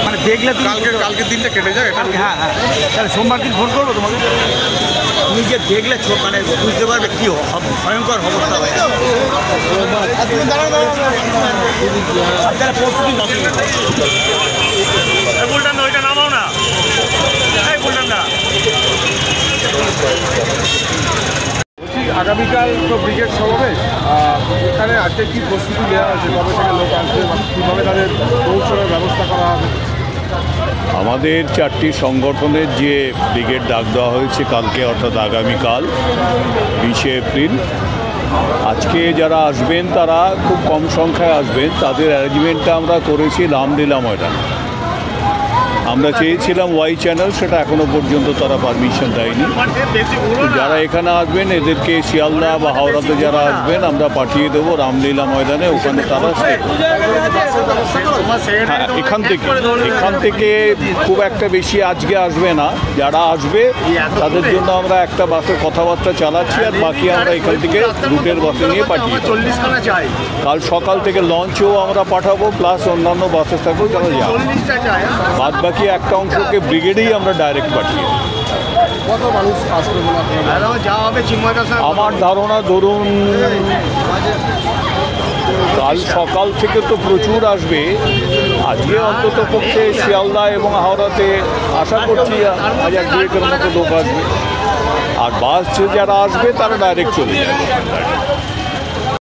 মানে দেখলে কালকের দিনটা কেটে যায়। হ্যাঁ হ্যাঁ, তাহলে সোমবার দিন ফোন করবো তোমাকে। তুমি যে দেখলে মানে বুঝতে পারবে কি ভয়ঙ্কর অবস্থা হয়। বুলটান ওইটা নামাও না, বুলটানটা। আগামীকাল তো ব্রিগেড সমাবেশ, এখানে আজকে কি প্রস্তুতি নেওয়া হয়েছে, কবে থেকে লোক আসবে, কীভাবে তাদের পৌঁছানোর ব্যবস্থা করা হবে? আমাদের 4টি সংগঠনের যে ব্রিগেড ডাক দেওয়া হয়েছে কালকে, অর্থাৎ আগামীকাল 20শে এপ্রিল। আজকে যারা আসবেন তারা খুব কম সংখ্যায় আসবেন। তাদের অ্যারেঞ্জমেন্টটা আমরা করেছি রামলীলা ময়দানে। আমরা চেয়েছিলাম ওয়াই চ্যানেল, সেটা এখনও পর্যন্ত তারা পারমিশন দেয়নি। যারা এখানে আসবেন এদেরকে শিয়ালদা বা হাওড়াতে যারা আসবেন আমরা পাঠিয়ে দেবো রামলীলা ময়দানে। ওখানে তারা হ্যাঁ, এখান থেকে খুব একটা বেশি আজকে আসবে না। যারা আসবে তাদের জন্য আমরা একটা বাসের কথাবার্তা চালাচ্ছি, আর বাকি আমরা এখান থেকে রুটের বাসে নিয়ে পাঠিয়ে দেবো। কাল সকাল থেকে লঞ্চেও আমরা পাঠাবো, প্লাস অন্যান্য বাসে থাকবো যারা যাবে। বাদ বাকি একটা অংশকে ব্রিগেডেই আমরা ডাইরেক্ট পাঠিয়ে দেবো। কত মানুষ আসবে বলে আমার ধারণা, ধরুন কাল সকাল থেকে তো প্রচুর আসবে। আজকে অন্তত পক্ষে শিয়ালদা এবং হাওড়াতে আশা করছি 1000-2000-এর মতো লোক আসবে। আর বাস যারা আসবে তারা ডাইরেক্ট চলে যাবে।